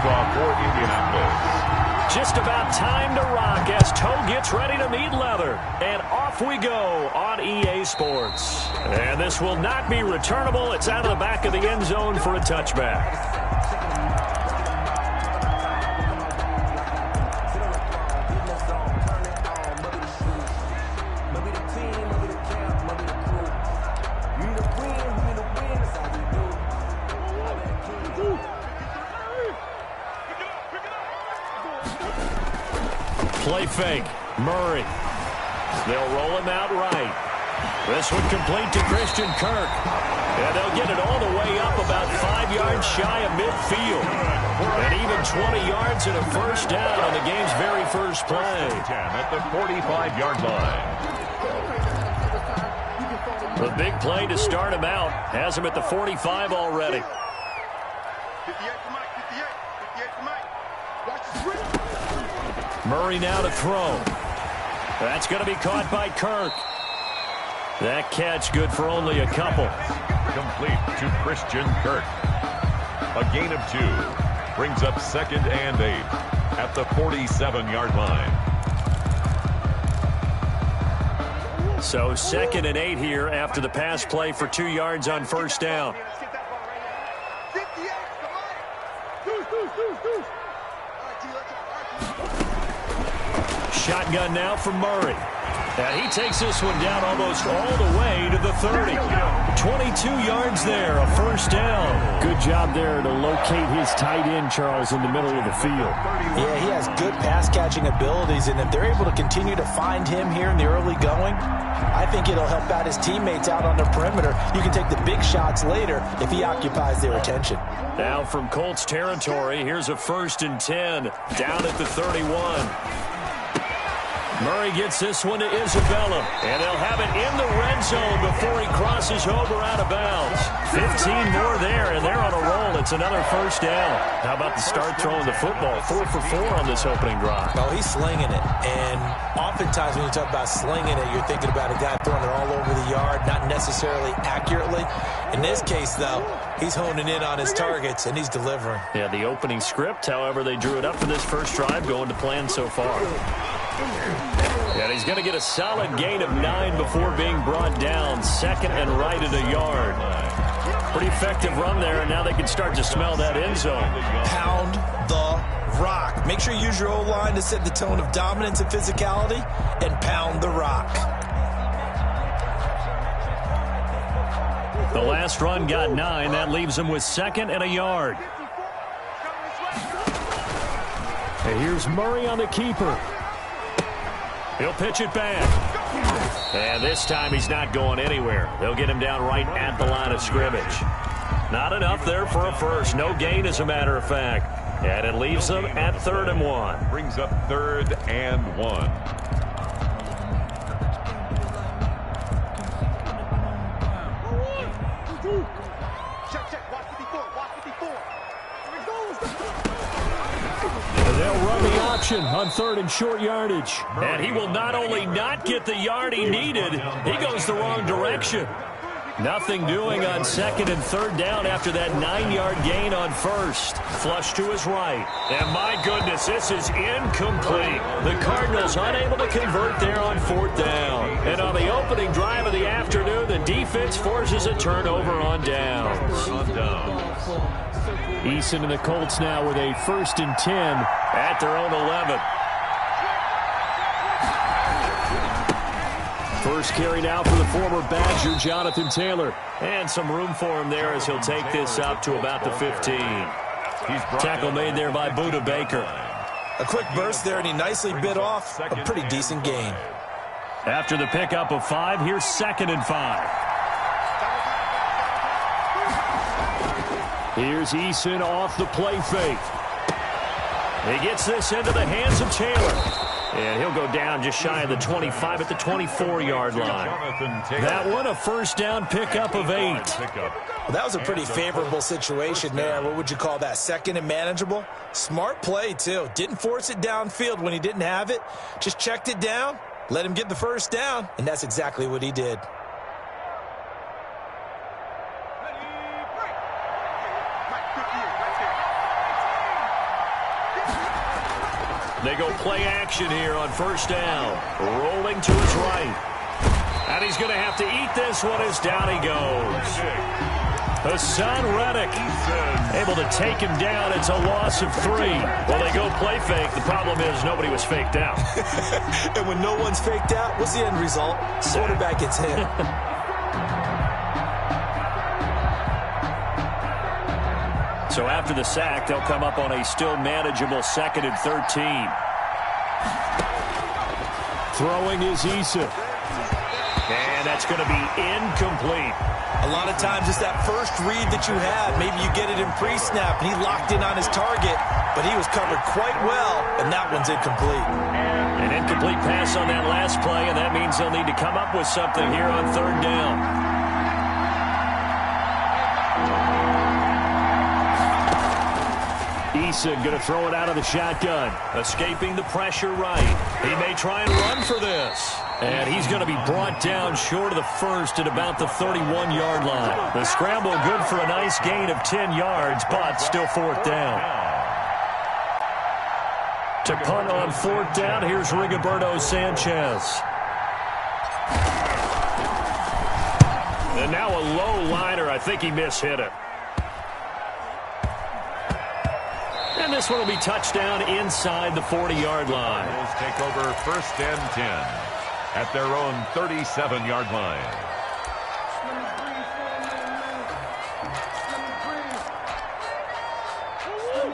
kickoff for Indianapolis. Just about time to rock as toe gets ready to meet leather. And off we go on EA Sports. And this will not be returnable. It's out of the back of the end zone for a touchback. Play fake. Murray. They'll roll him out right. This one complete to Christian Kirk. And they'll get it all the way up about 5 yards shy of midfield. And even 20 yards and a first down on the game's very first play. 10 at the 45-yard line. The big play to start him out has him at the 45 already. Murray now to throw. That's going to be caught by Kirk. That catch good for only a couple. Complete to Christian Kirk. A gain of 2. Brings up 2nd and 8 at the 47-yard line. So 2nd and 8 here after the pass play for 2 yards on first down. Shotgun now from Murray. And he takes this one down almost all the way to the 30. 22 yards there, a first down. Good job there to locate his tight end, Charles, in the middle of the field. Yeah, he has good pass-catching abilities, and if they're able to continue to find him here in the early going, I think it'll help out his teammates out on the perimeter. You can take the big shots later if he occupies their attention. Now from Colts territory, here's a 1st and 10 down at the 31. Murray gets this one to Isabella, and they'll have it in the red zone before he crosses over out of bounds. 15 more there, and they're on a roll. It's another first down. How about the start throwing the football? 4 for 4 on this opening drive. Oh, he's slinging it, and oftentimes when you talk about slinging it, you're thinking about a guy throwing it all over the yard, not necessarily accurately. In this case, though, he's honing in on his targets, and he's delivering. Yeah, the opening script, however, they drew it up for this first drive, going to plan so far. And he's going to get a solid gain of 9 before being brought down. 2nd and right at a yard. Pretty effective run there, and now they can start to smell that end zone. Pound the rock. Make sure you use your O-line to set the tone of dominance and physicality, and pound the rock. The last run got 9. That leaves him with 2nd and a yard. And here's Murray on the keeper. He'll pitch it back. And this time he's not going anywhere. They'll get him down right at the line of scrimmage. Not enough there for a first. No gain, as a matter of fact. And it leaves them at 3rd and 1. Brings up 3rd and 1. They'll run the option on 3rd and short yardage. And he will not only not get the yard he needed, he goes the wrong direction. Nothing doing on 2nd and 3rd down after that 9-yard gain on 1st. Flush to his right. And my goodness, this is incomplete. The Cardinals unable to convert there on 4th down. And on the opening drive of the afternoon, the defense forces a turnover on downs. Eason and the Colts now with a 1st and 10 at their own 11. First carry now for the former Badger, Jonathan Taylor. And some room for him there as he'll take this up to about the 15. Tackle made there by Budda Baker. A quick burst there, and he nicely bit off a pretty decent gain. After the pickup of 5, here's 2nd and 5. Here's Eason off the play fake. He gets this into the hands of Taylor. And he'll go down just shy of the 25 at the 24-yard line. That one, a first down pickup of 8. Well, that was a pretty favorable situation there. What would you call that? 2nd and manageable? Smart play, too. Didn't force it downfield when he didn't have it. Just checked it down, let him get the first down, and that's exactly what he did. They go play action here on first down. Rolling to his right. And he's going to have to eat this one as down he goes. Hassan Reddick able to take him down. It's a loss of 3. Well, they go play fake. The problem is nobody was faked out. And when no one's faked out, what's the end result? Quarterback gets hit. So after the sack, they'll come up on a still manageable 2nd and 13. Throwing is Issa. And that's going to be incomplete. A lot of times it's that first read that you have. Maybe you get it in pre-snap, and he locked in on his target, but he was covered quite well, and that one's incomplete. An incomplete pass on that last play, and that means they'll need to come up with something here on 3rd down. Eason going to throw it out of the shotgun. Escaping the pressure right. He may try and run for this. And he's going to be brought down short of the first at about the 31-yard line. The scramble good for a nice gain of 10 yards, but still 4th down. To punt on 4th down, here's Rigoberto Sanchez. And now a low liner. I think he mishit it. And this one will be touchdown inside the 40-yard line. Bulls take over 1st and 10 at their own 37-yard line.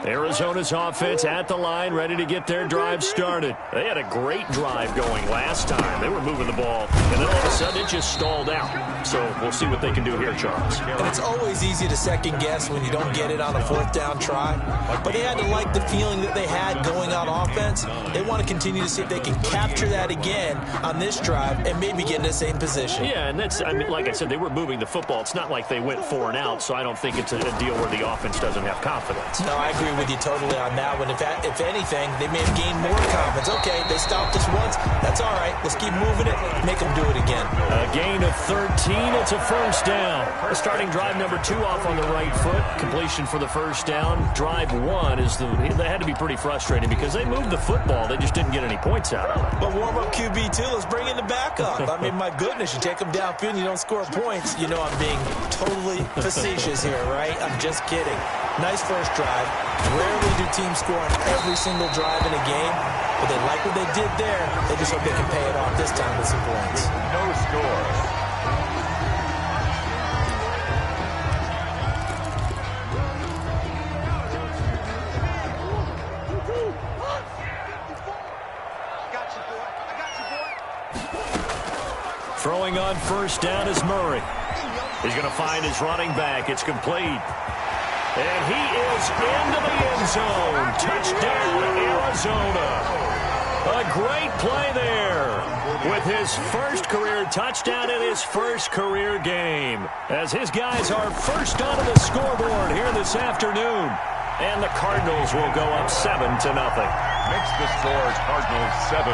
Arizona's offense at the line, ready to get their drive started. They had a great drive going last time. They were moving the ball, and then all of a sudden it just stalled out. So we'll see what they can do here, Charles. And it's always easy to second guess when you don't get it on a 4th down try. But they had to like the feeling that they had going on offense. They want to continue to see if they can capture that again on this drive and maybe get in the same position. Yeah, and that's, I mean, like I said, they were moving the football. It's not like they went 4 and out, so I don't think it's a deal where the offense doesn't have confidence. No, I agree with you totally on that one. If anything, they may have gained more confidence. Okay, they stopped us once. That's all right. Let's keep moving it. Make them do it again. A gain of 13. It's a 1st down. Starting drive number 2 off on the right foot. Completion for the 1st down. Drive 1 is they had to be pretty frustrating because they moved the football. They just didn't get any points out of it. But warm-up QB, too. Let's bring in the backup. I mean, my goodness, you take them downfield and you don't score points. You know I'm being totally facetious here, right? I'm just kidding. Nice first drive. Rarely do teams score on every single drive in a game, but they like what they did there. They just hope they can pay it off this time with some points. No score. Throwing on 1st down is Murray. He's going to find his running back. It's complete. And he is into the end zone. Touchdown, Arizona. A great play there with his first career touchdown in his first career game. As his guys are first onto the scoreboard here this afternoon. And the Cardinals will go up 7-0. Makes the score Cardinals 7,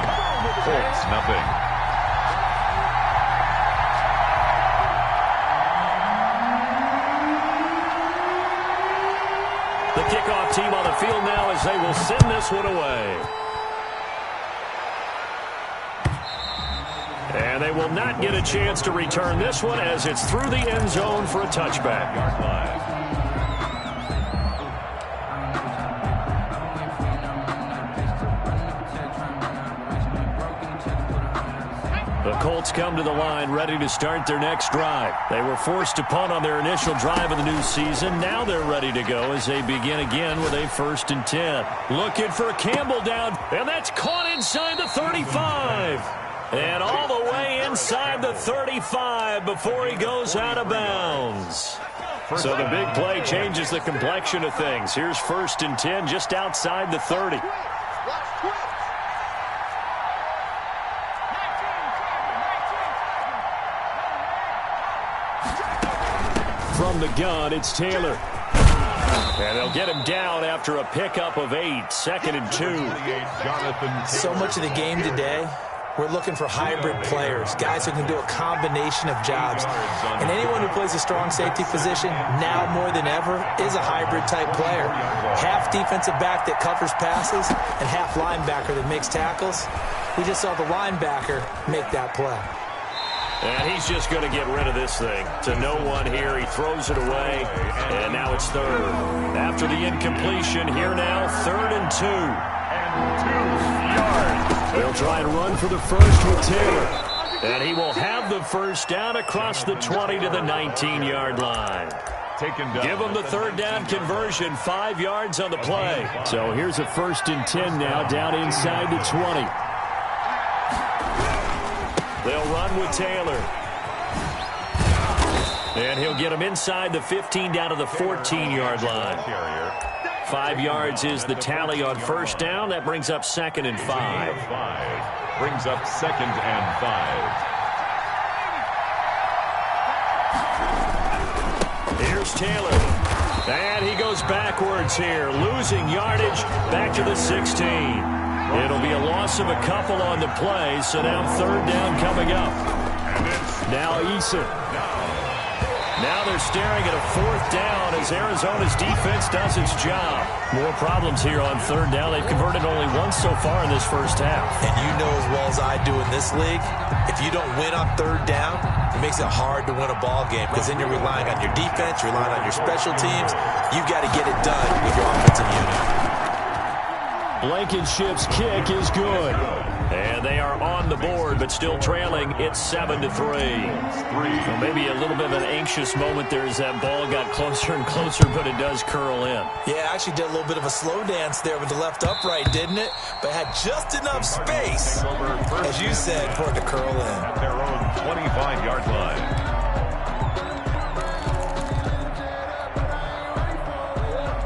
Colts nothing. The kickoff team on the field now as they will send this one away. And they will not get a chance to return this one as it's through the end zone for a touchback. The Colts come to the line ready to start their next drive. They were forced to punt on their initial drive of the new season. Now they're ready to go as they begin again with a 1st and 10. Looking for Campbell down, and that's caught inside the 35. And all the way inside the 35 before he goes out of bounds. So the big play changes the complexion of things. Here's 1st and 10 just outside the 30. From the gun, it's Taylor. And they'll get him down after a pickup of 8. 2nd and 2. So much of the game today we're looking for hybrid players, guys who can do a combination of jobs. And anyone who plays a strong safety position, now more than ever, is a hybrid-type player. Half defensive back that covers passes and half linebacker that makes tackles. We just saw the linebacker make that play. And he's just going to get rid of this thing. To no one here. He throws it away. And now it's third. After the incompletion, here now, 3rd and 2. And 2 yards. They'll try and run for the first with Taylor. And he will have the first down across the 20 to the 19-yard line. Give him the 3rd down conversion, 5 yards on the play. So here's a 1st and 10 now, down inside the 20. They'll run with Taylor. And he'll get him inside the 15 down to the 14-yard line. 5 yards is the tally on 1st down. That brings up 2nd and 5. Brings up 2nd and 5. Here's Taylor. And he goes backwards here, losing yardage back to the 16. It'll be a loss of a couple on the play, so now 3rd down coming up. Now Eason. Now they're staring at a 4th down as Arizona's defense does its job. More problems here on 3rd down. They've converted only once so far in this first half. And you know as well as I do in this league, if you don't win on 3rd down, it makes it hard to win a ball game because then you're relying on your defense, you're relying on your special teams. You've got to get it done with your offensive unit. Blankenship's kick is good. And they are on the board, but still trailing. It's 7-3. Well, maybe a little bit of an anxious moment there as that ball got closer and closer, but it does curl in. Yeah, actually did a little bit of a slow dance there with the left upright, didn't it? But had just enough space, as you said, for it to curl in. At their own 25-yard line.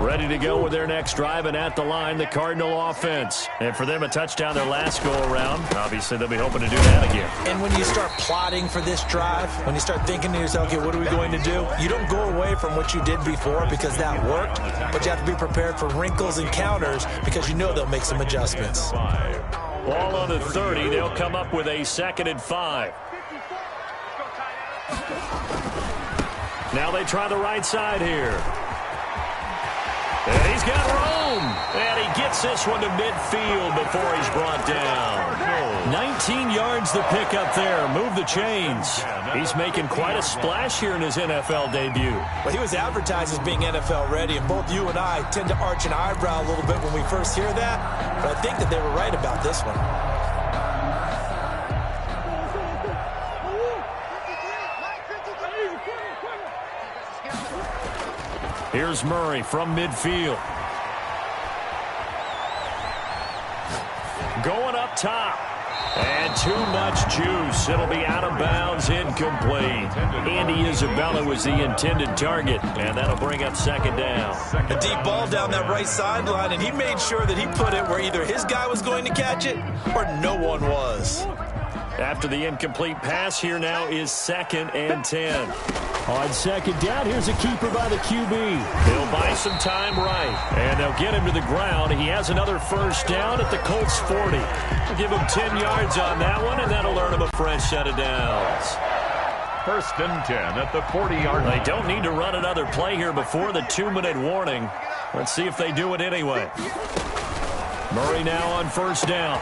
Ready to go with their next drive, and at the line, the Cardinal offense. And for them, a touchdown their last go-around. Obviously, they'll be hoping to do that again. And when you start plotting for this drive, when you start thinking to yourself, okay, what are we going to do? You don't go away from what you did before because that worked, but you have to be prepared for wrinkles and counters because you know they'll make some adjustments. Ball on the 30. They'll come up with a 2nd and 5. Now they try the right side here. And he's got room. And he gets this one to midfield before he's brought down. 19 yards the pick up there. Move the chains. He's making quite a splash here in his NFL debut. Well, he was advertised as being NFL ready, and both you and I tend to arch an eyebrow a little bit when we first hear that. But I think that they were right about this one. Here's Murray from midfield. Going up top. And too much juice. It'll be out of bounds, incomplete. Andy Isabella was the intended target, and that'll bring up 2nd down. A deep ball down that right sideline, and he made sure that he put it where either his guy was going to catch it or no one was. After the incomplete pass, here now is 2nd and 10. On 2nd down, here's a keeper by the QB. He'll buy some time right, and they'll get him to the ground. He has another 1st down at the Colts 40. We'll give him 10 yards on that one, and that'll earn him a fresh set of downs. 1st and 10 at the 40-yard line. They don't need to run another play here before the 2-minute warning. Let's see if they do it anyway. Murray now on 1st down.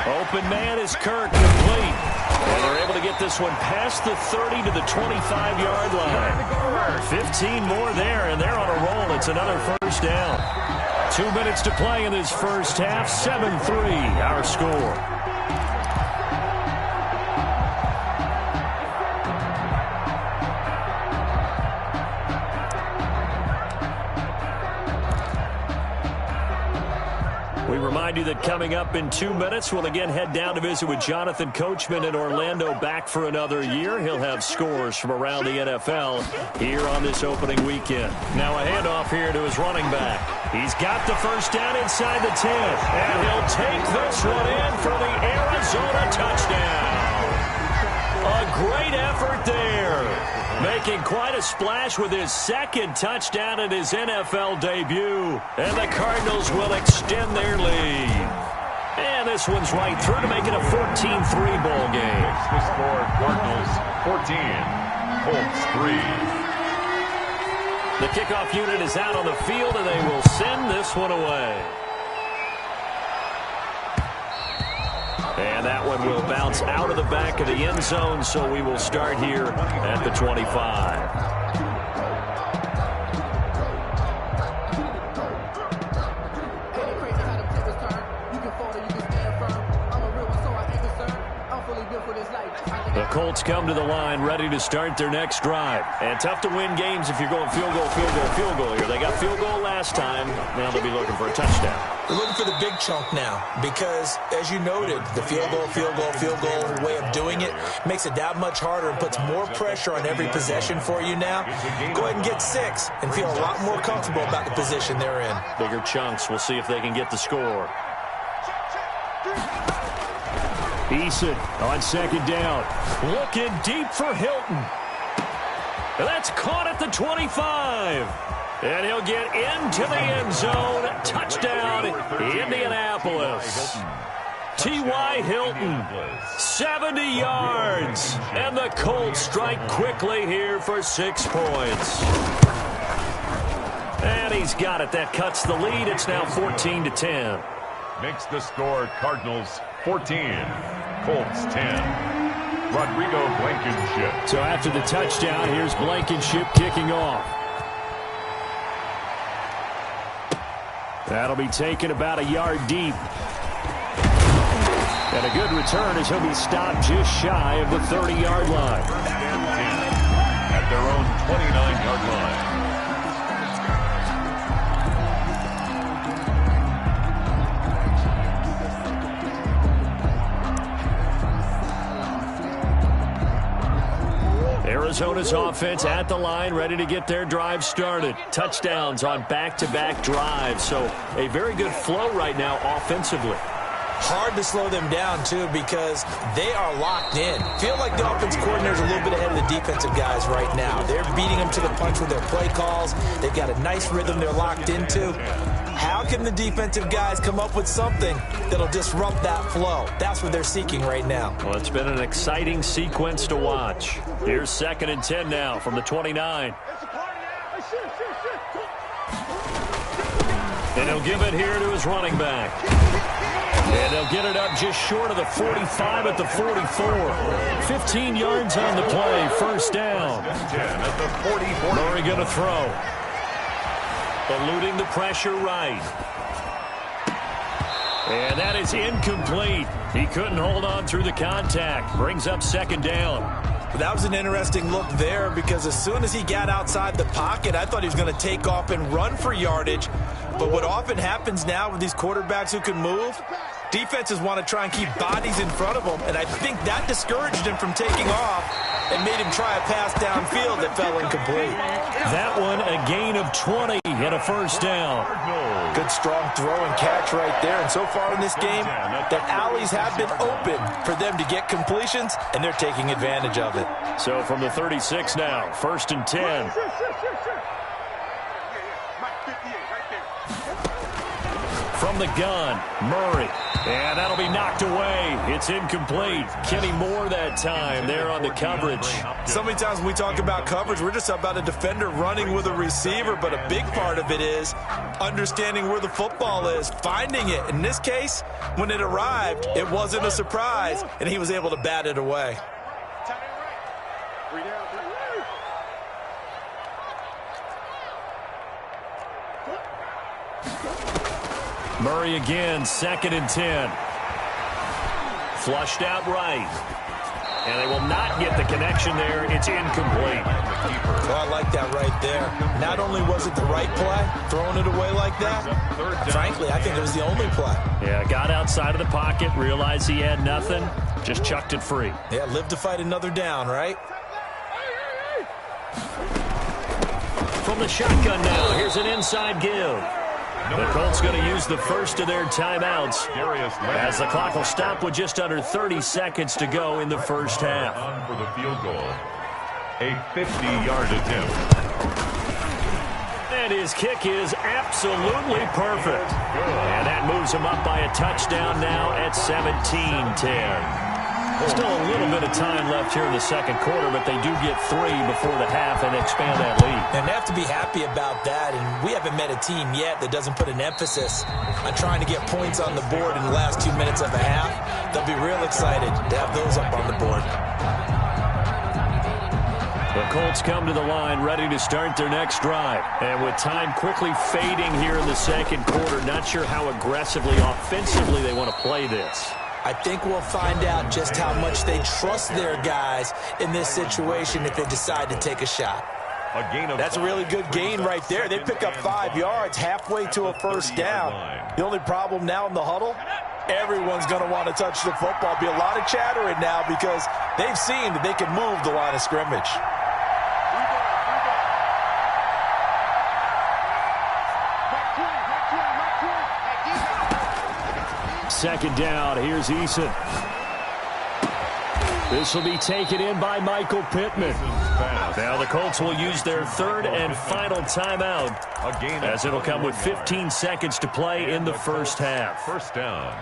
Open man is Kirk, complete. And they're able to get this one past the 30 to the 25-yard line. 15 more there, and they're on a roll. It's another 1st down. 2 minutes to play in this first half. 7-3, our score. We remind you that coming up in 2 minutes, we'll again head down to visit with Jonathan Coachman in Orlando, back for another year. He'll have scores from around the NFL here on this opening weekend. Now a handoff here to his running back. He's got the 1st down inside the 10, and he'll take this one in for the Arizona touchdown. A great effort there. Making quite a splash with his 2nd touchdown in his NFL debut. And the Cardinals will extend their lead. And this one's right through to make it a 14-3 ball game. The score, Cardinals 14, Colts 3. The kickoff unit is out on the field, and they will send this one away. And that one will bounce out of the back of the end zone, so we will start here at the 25. The Colts come to the line ready to start their next drive. And tough to win games if you're going field goal, field goal, field goal here. They got field goal last time. Now they'll be looking for a touchdown. They're looking for the big chunk now because, as you noted, the field goal way of doing it makes it that much harder and puts more pressure on every possession for you now. Go ahead and get 6 and feel a lot more comfortable about the position they're in. Bigger chunks. We'll see if they can get the score. Eason on second down. Looking deep for Hilton. That's caught at the 25. And he'll get into the end zone. Touchdown, Indianapolis. T.Y. Hilton, 70 yards. And the Colts strike quickly here for 6 points. And he's got it. That cuts the lead. It's now 14-10. Makes the score, Cardinals 14, Colts 10. Rodrigo Blankenship. So after the touchdown, here's Blankenship kicking off. That'll be taken about a yard deep. And a good return as he'll be stopped just shy of the 30-yard line. At their own 29-yard line. Arizona's offense at the line, ready to get their drive started. Touchdowns on back-to-back drives, so a very good flow right now offensively. Hard to slow them down, too, because they are locked in. Feel like the offense coordinator's a little bit ahead of the defensive guys right now. They're beating them to the punch with their play calls. They've got a nice rhythm they're locked into. How can the defensive guys come up with something that'll disrupt that flow? That's what they're seeking right now. Well, it's been an exciting sequence to watch. Here's 2nd and 10 now from the 29. And he'll give it here to his running back. And they'll get it up just short of the 45 at the 44. 15 yards on the play. First down. Murray going to throw. Eluding the pressure right. And that is incomplete. He couldn't hold on through the contact. Brings up 2nd down. That was an interesting look there because as soon as he got outside the pocket, I thought he was going to take off and run for yardage. But what often happens now with these quarterbacks who can move, defenses want to try and keep bodies in front of them, and I think that discouraged him from taking off and made him try a pass downfield that fell incomplete. That one a gain of 20 and a first down. Good strong throw and catch right there, and so far in this game, the alleys have been open for them to get completions, and they're taking advantage of it. So from the 36 now, 1st and 10. From the gun, Murray. And that'll be knocked away. It's incomplete. Kenny Moore that time there on the coverage. So many times when we talk about coverage, we're just about a defender running with a receiver, but a big part of it is understanding where the football is, finding it. In this case, when it arrived, it wasn't a surprise, and he was able to bat it away. Murray again, 2nd and 10. Flushed out right. And they will not get the connection there. It's incomplete. Oh, I like that right there. Not only was it the right play, throwing it away like that, frankly, I think it was the only play. Yeah, got outside of the pocket, realized he had nothing, just chucked it free. Yeah, live to fight another down, right? From the shotgun now, here's an inside give. The Colts going to use the first of their timeouts as the clock will stop with just under 30 seconds to go in the first half. For the field goal, a 50-yard attempt. And his kick is Absolutely perfect. And that moves them up by a touchdown now at 17-10. Still a little bit of time left here in the second quarter, but they do get 3 before the half and expand that lead. And they have to be happy about that, and we haven't met a team yet that doesn't put an emphasis on trying to get points on the board in the last 2 minutes of a half. They'll be real excited to have those up on the board. The Colts come to the line ready to start their next drive. And with time quickly fading here in the second quarter, not sure how aggressively, offensively they want to play this. I think we'll find out just how much they trust their guys in this situation if they decide to take a shot. That's a really good gain right there. They pick up 5 yards halfway to a first down. The only problem now in the huddle, everyone's going to want to touch the football. Be a lot of chattering now because they've seen that they can move the line of scrimmage. Second down, here's Eason. This will be taken in by Michael Pittman. Now the Colts will use their third and final timeout, as it'll come with 15 seconds to play in the first half. First down.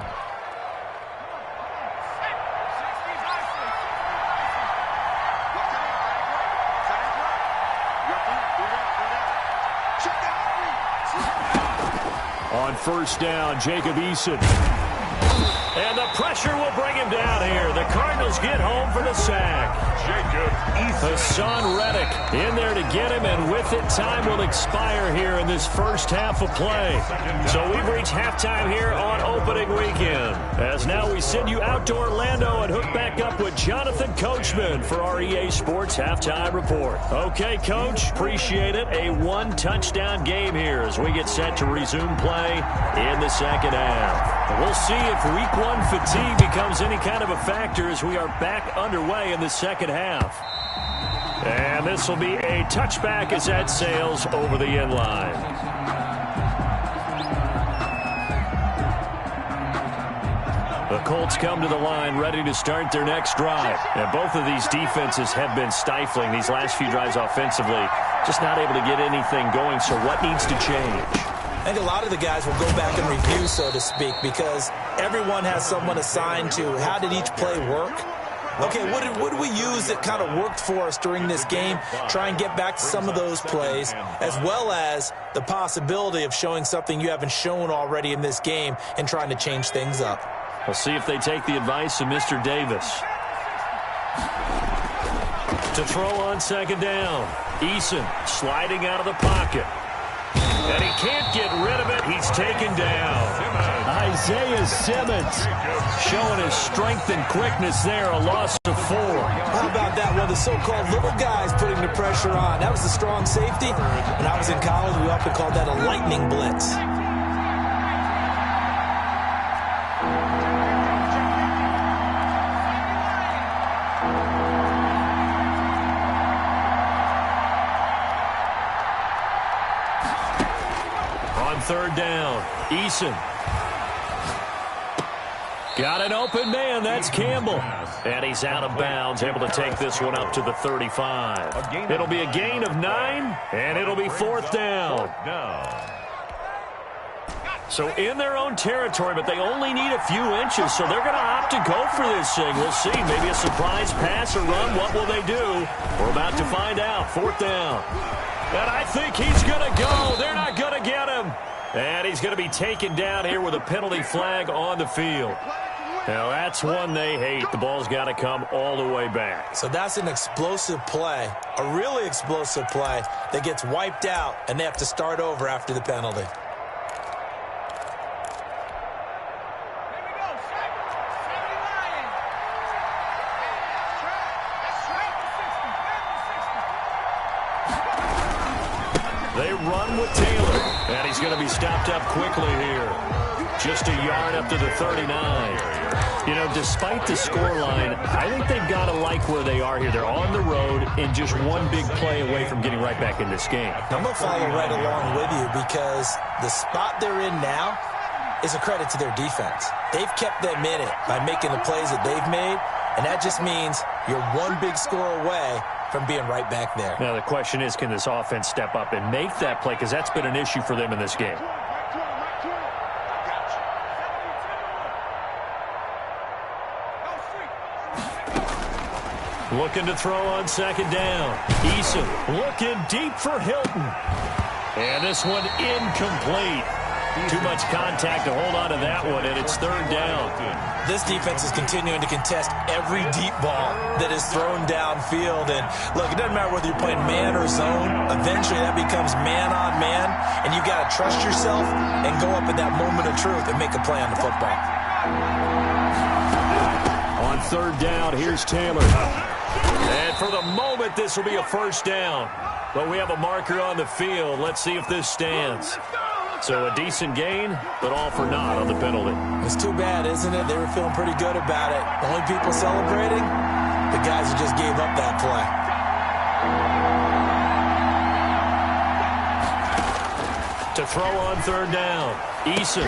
On first down, Jacob Eason. And the pressure will bring him down here. The Cardinals get home for the sack. Jacob Eason. Hassan Reddick in there to get him, and with it, time will expire here in this first half of play. So we've reached halftime here on opening weekend. As now we send you out to Orlando and hook back up with Jonathan Coachman for our EA Sports Halftime Report. Okay, Coach, appreciate it. A one-touchdown game here as we get set to resume play in the second half. We'll see if Week 1 fatigue becomes any kind of a factor as we are back underway in the second half. And this will be a touchback as that sails over the end line. The Colts come to the line ready to start their next drive. And both of these defenses have been stifling these last few drives offensively. Just not able to get anything going, so what needs to change? I think a lot of the guys will go back and review, so to speak, because everyone has someone assigned to how did each play work. Okay, what did we use that kind of worked for us during this game? Try and get back to some of those plays, as well as the possibility of showing something you haven't shown already in this game and trying to change things up. We'll see if they take the advice of Mr. Davis. To throw on second down, Eason sliding out of the pocket. And he can't get rid of it. He's taken down. Isaiah Simmons showing his strength and quickness there. A loss of 4. How about that? One of the so-called little guys putting the pressure on. That was the strong safety. When I was in college, we often called that a lightning blitz. Third down, Eason. Got an open man, that's Campbell. And he's out of bounds, able to take this one up to the 35. It'll be a gain of 9, and it'll be fourth down. So in their own territory, but they only need a few inches, so they're going to opt to go for this thing. We'll see, maybe a surprise pass or run. What will they do? We're about to find out. Fourth down. And I think he's going to go. They're not going to get him. And he's going to be taken down here with a penalty flag on the field. Now, that's one they hate. The ball's got to come all the way back. So that's an explosive play, a really explosive play that gets wiped out, and they have to start over after the penalty. They run with Taylor, and he's going to be stopped up quickly here. Just a yard up to the 39. You know, despite the scoreline, I think they've got to like where they are here. They're on the road and just one big play away from getting right back in this game. I'm going to follow right along with you because the spot they're in now is a credit to their defense. They've kept them in it by making the plays that they've made, and that just means you're one big score away from being right back there. Now the question is, can this offense step up and make that play? Because that's been an issue for them in this game. Looking to throw on second down. Eason looking deep for Hilton. And this one incomplete. Too much contact to hold on to that one, and it's third down. This defense is continuing to contest every deep ball that is thrown downfield. And, look, it doesn't matter whether you're playing man or zone. Eventually that becomes man-on-man, and you've got to trust yourself and go up in that moment of truth and make a play on the football. On third down, here's Taylor. And for the moment, this will be a first down. But we have a marker on the field. Let's see if this stands. So a decent gain, but all for naught on the penalty. It's too bad, isn't it? They were feeling pretty good about it. Only people celebrating, the guys who just gave up that play. To throw on third down, Eason.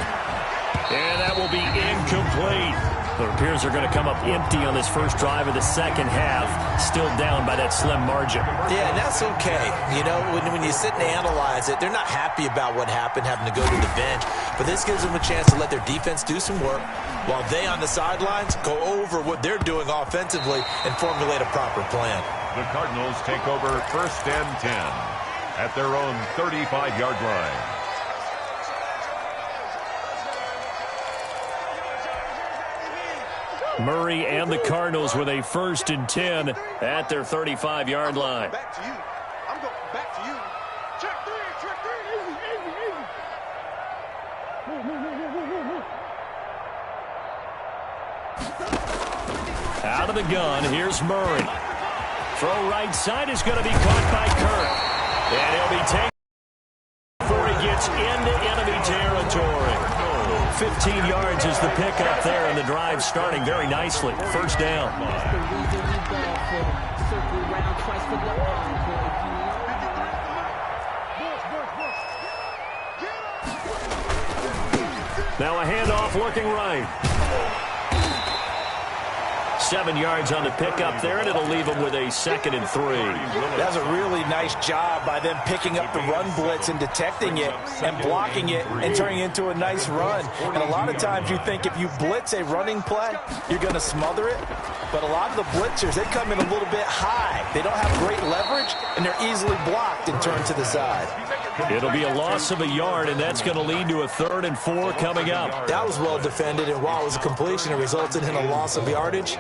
And that will be incomplete. It appears they're going to come up empty on this first drive of the second half, still down by that slim margin. Yeah, and that's okay. You know, when you sit and analyze it, they're not happy about what happened, having to go to the bench. But this gives them a chance to let their defense do some work while they on the sidelines go over what they're doing offensively and formulate a proper plan. The Cardinals take over first and 10 at their own 35-yard line. Murray and the Cardinals with a first and 10 at their 35-yard line. Back to you. I'm going back to you. Check three. Easy. Out of the gun, here's Murray. Throw right side is going to be caught by Kirk. And he'll be taken before he gets into enemy territory. 15 yards is the pickup there, and the drive starting very nicely. First down. Now a handoff looking right. 7 yards on the pickup there, and it'll leave them with a 2nd and 3. That's a really nice job by them picking up the run blitz and detecting it and blocking it and turning it into a nice run. And a lot of times you think if you blitz a running play, you're going to smother it. But a lot of the blitzers, they come in a little bit high. They don't have great leverage, and they're easily blocked and turned to the side. It'll be a loss of a yard, and that's going to lead to a 3rd and 4 coming up. That was well defended, and while it was a completion, it resulted in a loss of yardage.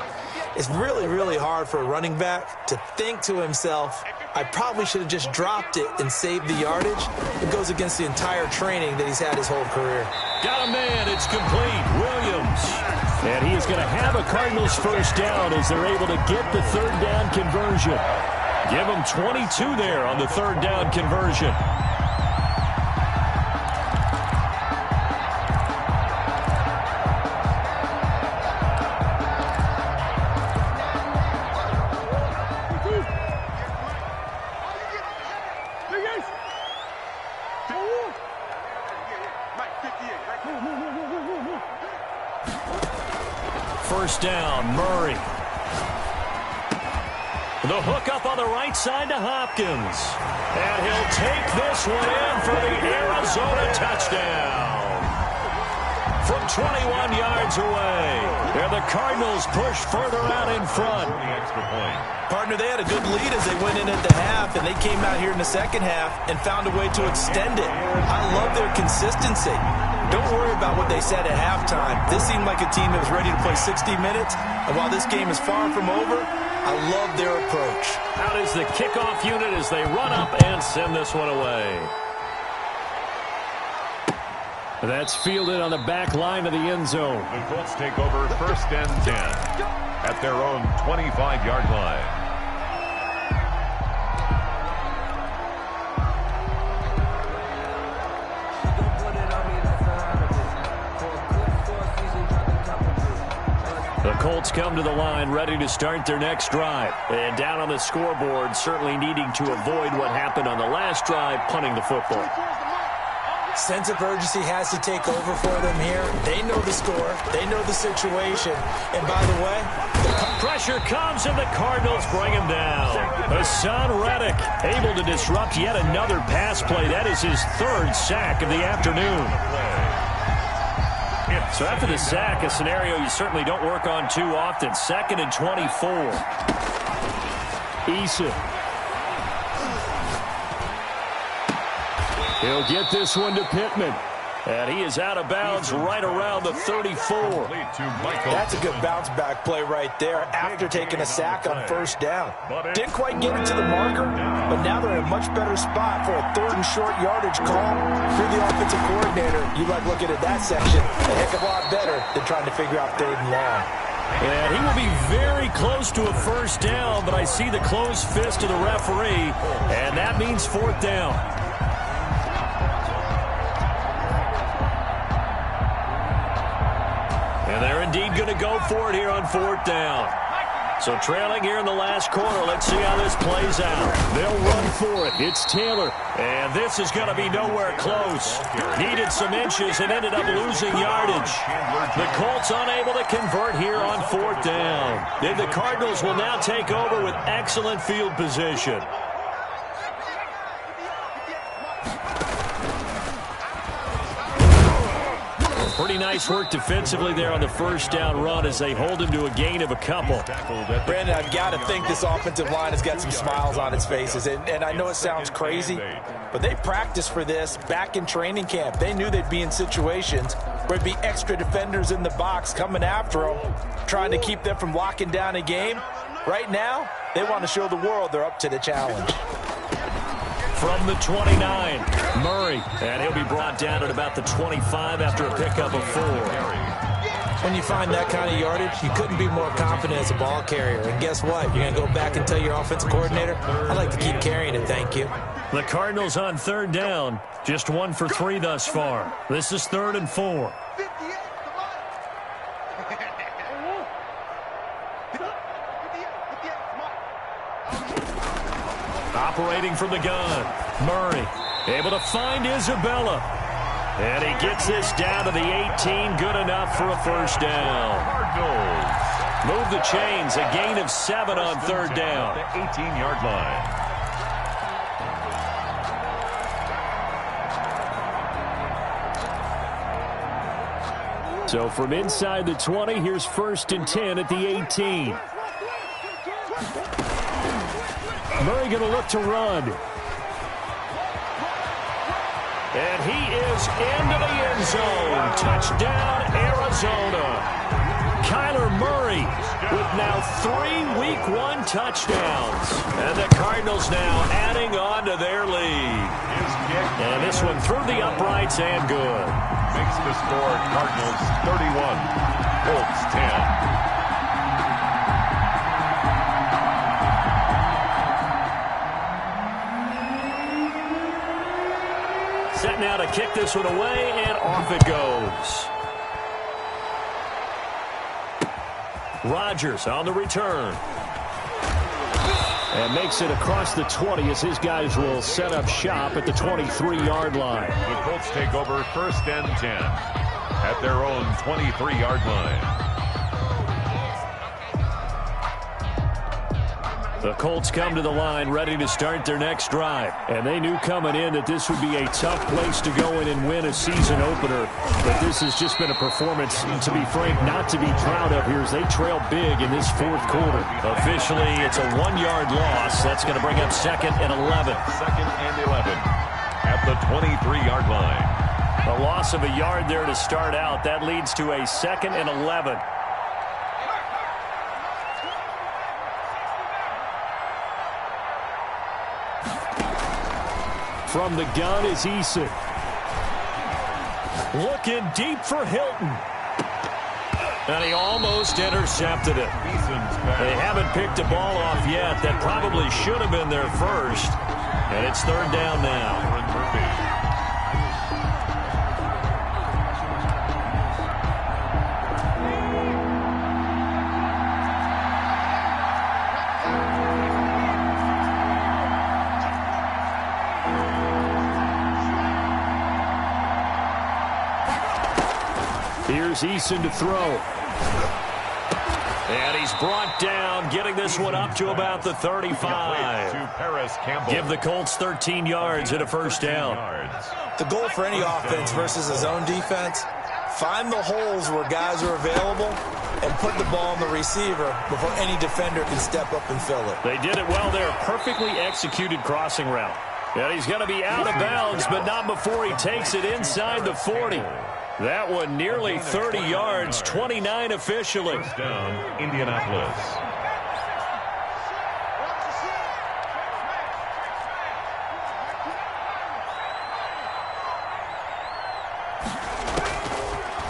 It's really, really hard for a running back to think to himself, I probably should have just dropped it and saved the yardage. It goes against the entire training that he's had his whole career. Got a man. It's complete. Williams. And he is going to have a Cardinals first down as they're able to get the 3rd down conversion. Give him 22 there on the 3rd down conversion. First down, Murray. The hook up on the right side to Hopkins. And he'll take this one in for the Arizona touchdown. From 21 yards away. And the Cardinals push further out in front. Partner, they had a good lead as they went in at the half, and they came out here in the second half and found a way to extend it. I love their consistency. Don't worry about what they said at halftime. This seemed like a team that was ready to play 60 minutes, and while this game is far from over, I love their approach. Out is the kickoff unit as they run up and send this one away. That's fielded on the back line of the end zone. The Colts take over first and 10 at their own 25-yard line. The Colts come to the line ready to start their next drive. And down on the scoreboard, certainly needing to avoid what happened on the last drive, punting the football. Sense of urgency has to take over for them here. They know the score. They know the situation. And by the way, pressure comes and the Cardinals bring him down. Hassan Reddick able to disrupt yet another pass play. That is his third sack of the afternoon. So after the sack, a scenario you certainly don't work on too often. 2nd and 24. Eason. He'll get this one to Pittman. And he is out of bounds right around the 34. That's a good bounce back play right there after taking a sack on first down. Didn't quite get it to the marker, but now they're in a much better spot for a 3rd and short yardage call. If you're the offensive coordinator, you like looking at that section a heck of a lot better than trying to figure out 3rd and long. And he will be very close to a first down, but I see the closed fist of the referee, and that means 4th down. And they're indeed going to go for it here on 4th down. So trailing here in the last quarter. Let's see how this plays out. They'll run for it. It's Taylor. And this is going to be nowhere close. Needed some inches and ended up losing yardage. The Colts unable to convert here on 4th down. Then the Cardinals will now take over with excellent field position. Pretty nice work defensively there on the first down run as they hold him to a gain of a couple. Brandon, I've got to think this offensive line has got some smiles on its faces. And I know it sounds crazy, but they practiced for this back in training camp. They knew they'd be in situations where there'd be extra defenders in the box coming after them, trying to keep them from locking down a game. Right now, they want to show the world they're up to the challenge. From the 29, Murray. And he'll be brought down at about the 25 after a pickup of 4. When you find that kind of yardage, you couldn't be more confident as a ball carrier. And guess what? You're going to go back and tell your offensive coordinator, I'd like to keep carrying it, thank you. The Cardinals on 3rd down. Just 1 for 3 thus far. This is 3rd and 4. Operating from the gun, Murray able to find Isabella. And he gets this down to the 18, good enough for a first down. Move the chains, a gain of 7 on 3rd down. The 18-yard line. So from inside the 20, here's 1st and 10 at the 18. Murray going to look to run. And he is into the end zone. Touchdown, Arizona. Kyler Murray with now 3 Week 1 touchdowns. And the Cardinals now adding on to their lead. And this one through the uprights and good. Makes the score Cardinals 31, Colts 10. Set now to kick this one away, and off it goes. Rodgers on the return. And makes it across the 20 as his guys will set up shop at the 23-yard line. The Colts take over 1st and 10 at their own 23-yard line. The Colts come to the line ready to start their next drive. And they knew coming in that this would be a tough place to go in and win a season opener. But this has just been a performance, to be frank, not to be proud of here as they trail big in this 4th quarter. Officially, it's a 1-yard loss. That's going to bring up 2nd and 11. 2nd and 11 at the 23-yard line. A loss of a yard there to start out. That leads to a 2nd and 11. From the gun is Eason. Looking deep for Hilton. And he almost intercepted it. They haven't picked a ball off yet. That probably should have been their first. And it's 3rd down now. Here's Eason to throw. And he's brought down, getting this one up to about the 35. Give the Colts 13 yards and a first down. The goal for any offense versus a zone defense, find the holes where guys are available and put the ball on the receiver before any defender can step up and fill it. They did it well there. Perfectly executed crossing route. And he's going to be out of bounds, but not before he takes it inside the 40. That one nearly 30 yards, 29 officially. First down, Indianapolis.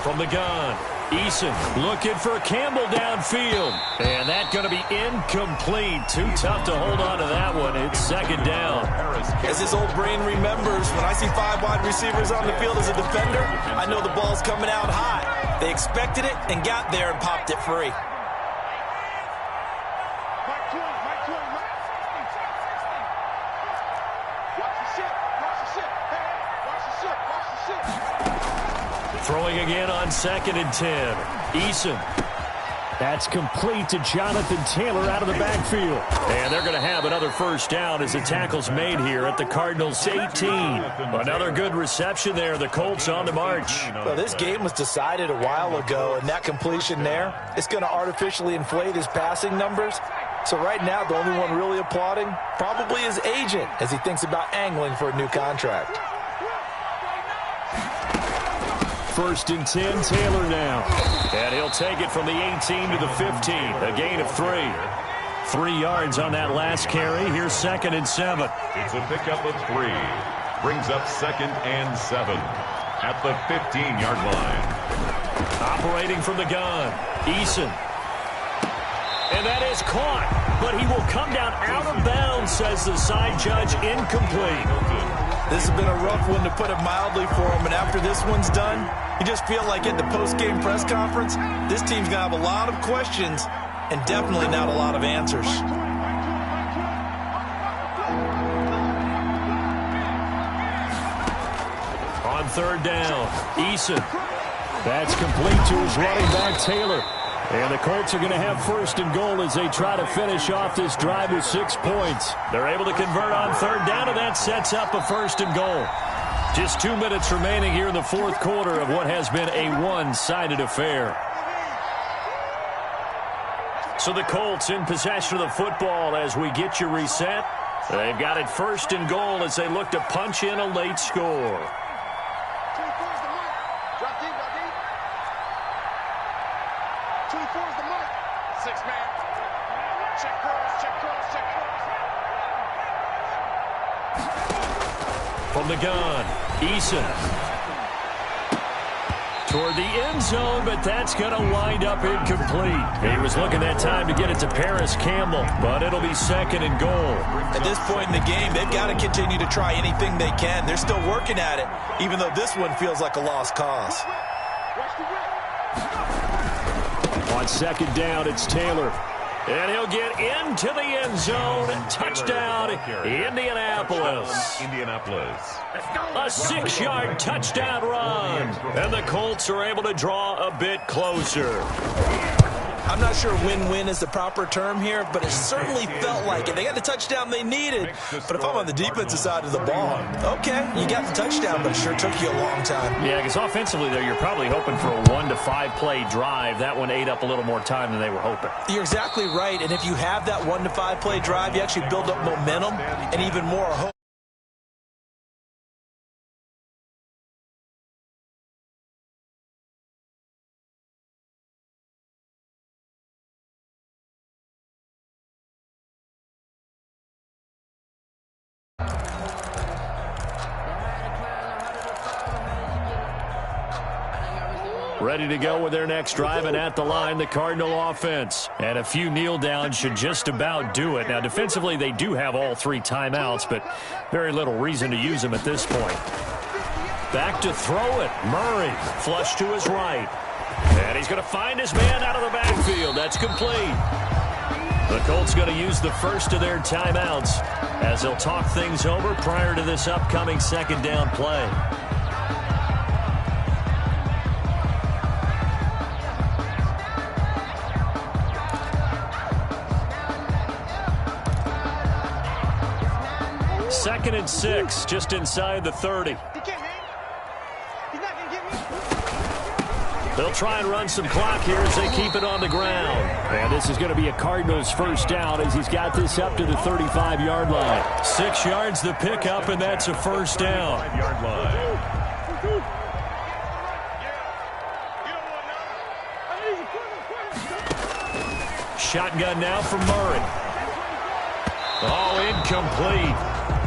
From the gun, Eason looking for Campbell downfield. And that's going to be incomplete. Too tough to hold on to that one. It's second down. As his old brain remembers, when I see 5 wide receivers on the field as a defender, I know the ball's coming out high. They expected it and got there and popped it free. Throwing again on 2nd and 10. Eason. That's complete to Jonathan Taylor out of the backfield. And they're going to have another first down as the tackle's made here at the Cardinals' 18. Another good reception there. The Colts on the march. Well, this game was decided a while ago, and that completion there is going to artificially inflate his passing numbers. So right now, the only one really applauding probably his agent as he thinks about angling for a new contract. 1st and 10, Taylor now. And he'll take it from the 18 to the 15. A gain of 3. 3 yards on that last carry. Here's 2nd and 7. It's a pickup of 3. Brings up 2nd and 7 at the 15-yard line. Operating from the gun, Eason. And that is caught, but he will come down out of bounds, says the side judge, incomplete. This has been a rough one, to put it mildly, for him. And after this one's done, you just feel like at the post-game press conference, this team's going to have a lot of questions and definitely not a lot of answers. On 3rd down, Eason. That's complete to his running back, Taylor. And the Colts are going to have 1st and goal as they try to finish off this drive with 6 points. They're able to convert on 3rd down, and that sets up a 1st and goal. Just 2 minutes remaining here in the 4th quarter of what has been a one-sided affair. So the Colts in possession of the football as we get you reset. They've got it 1st and goal as they look to punch in a late score. From the gun, Eason. Toward the end zone, but that's going to wind up incomplete. He was looking that time to get it to Paris Campbell, but it'll be 2nd and goal. At this point in the game, they've got to continue to try anything they can. They're still working at it, even though this one feels like a lost cause. On 2nd down, it's Taylor. And he'll get into the end zone. Touchdown, Indianapolis. A 6-yard touchdown run. And the Colts are able to draw a bit closer. I'm not sure win-win is the proper term here, but it certainly felt like it. They got the touchdown they needed, but if I'm on the defensive side of the ball, okay, you got the touchdown, but it sure took you a long time. Yeah, because offensively, though, you're probably hoping for a 1 to 5 play drive. That one ate up a little more time than they were hoping. You're exactly right, and if you have that 1 to 5 play drive, you actually build up momentum and even more hope. Ready to go with their next drive, and at the line, the Cardinal offense. And a few kneel downs should just about do it. Now, defensively, they do have all 3 timeouts, but very little reason to use them at this point. Back to throw it. Murray, flush to his right. And he's going to find his man out of the backfield. That's complete. The Colts going to use the first of their timeouts as they'll talk things over prior to this upcoming 2nd down play. 2nd and 6, just inside the 30. He can't hang. He's not going to get me. They'll try and run some clock here as they keep it on the ground. And this is going to be a Cardinals first down as he's got this up to the 35-yard line. 6 yards the pickup, and that's a first down. 5-yard line. Shotgun now from Murray. Oh, incomplete.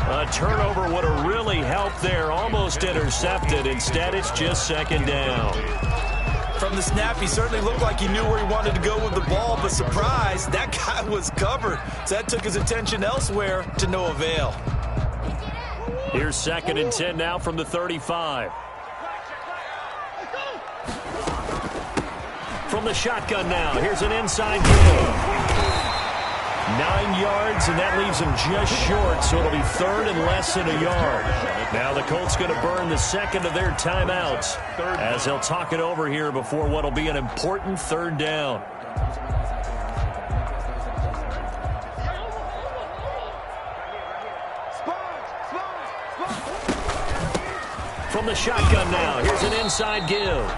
A turnover would have really helped there. Almost intercepted. Instead, it's just 2nd down. From the snap, he certainly looked like he knew where he wanted to go with the ball, but surprise, that guy was covered. So that took his attention elsewhere to no avail. Here's 2nd and 10 now from the 35. From the shotgun now, here's an inside kick. 9 yards, and that leaves him just short, so it'll be 3rd and less than a yard. Now the Colts going to burn the 2nd of their timeouts as they'll talk it over here before what will be an important 3rd down. From the shotgun now, here's an inside give.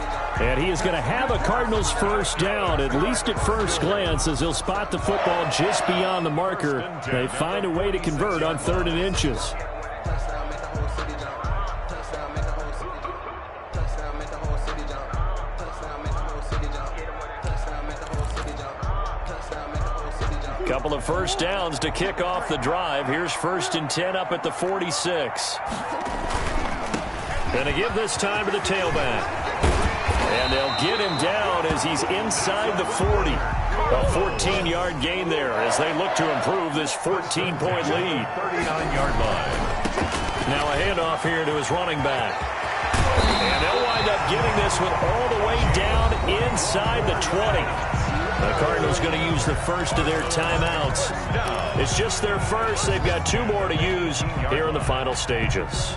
And he is going to have a Cardinals first down, at least at first glance, as he'll spot the football just beyond the marker. They find a way to convert on 3rd and inches. Couple of first downs to kick off the drive. Here's 1st and 10 up at the 46. Going to give this time to the tailback. And they'll get him down as he's inside the 40. A 14-yard gain there as they look to improve this 14-point lead. 39-yard line. Now a handoff here to his running back. And they'll wind up getting this one all the way down inside the 20. The Cardinals going to use the first of their timeouts. It's just their first. They've got 2 more to use here in the final stages.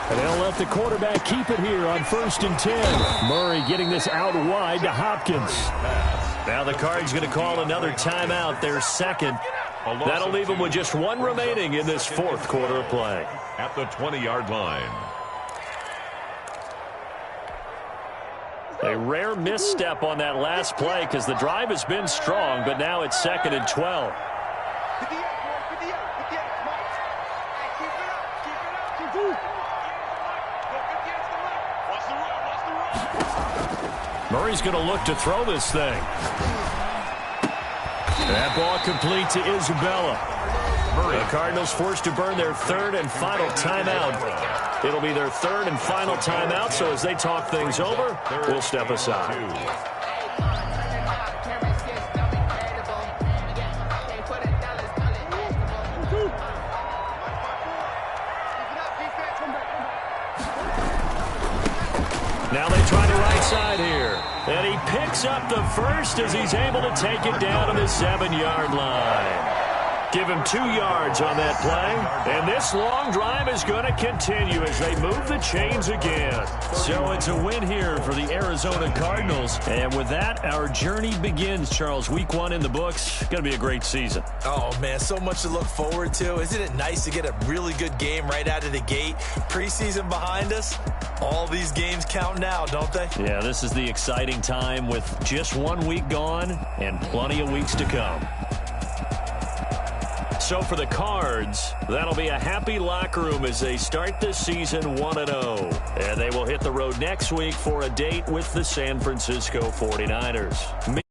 And they'll let the quarterback keep it here on 1st and 10. Murray getting this out wide to Hopkins. Now the Cards going to call another timeout, their 2nd. That'll leave them with just 1 remaining in this 4th quarter of play. At the 20-yard line. A rare misstep on that last play because the drive has been strong, but now it's 2nd and 12. Murray's going to look to throw this thing. That ball complete to Isabella. The Cardinals forced to burn their 3rd and final timeout. It'll be their 3rd and final timeout, so as they talk things over, we'll step aside. Now they try the right side here. And he picks up the first as he's able to take it down to the 7-yard line. Give him 2 yards on that play. And this long drive is going to continue as they move the chains again. So it's a win here for the Arizona Cardinals. And with that, our journey begins, Charles. Week 1 in the books. Going to be a great season. Oh, man, so much to look forward to. Isn't it nice to get a really good game right out of the gate? Preseason behind us. All these games count now, don't they? Yeah, this is the exciting time with just 1 week gone and plenty of weeks to come. So for the Cards, that'll be a happy locker room as they start this season 1-0. And they will hit the road next week for a date with the San Francisco 49ers.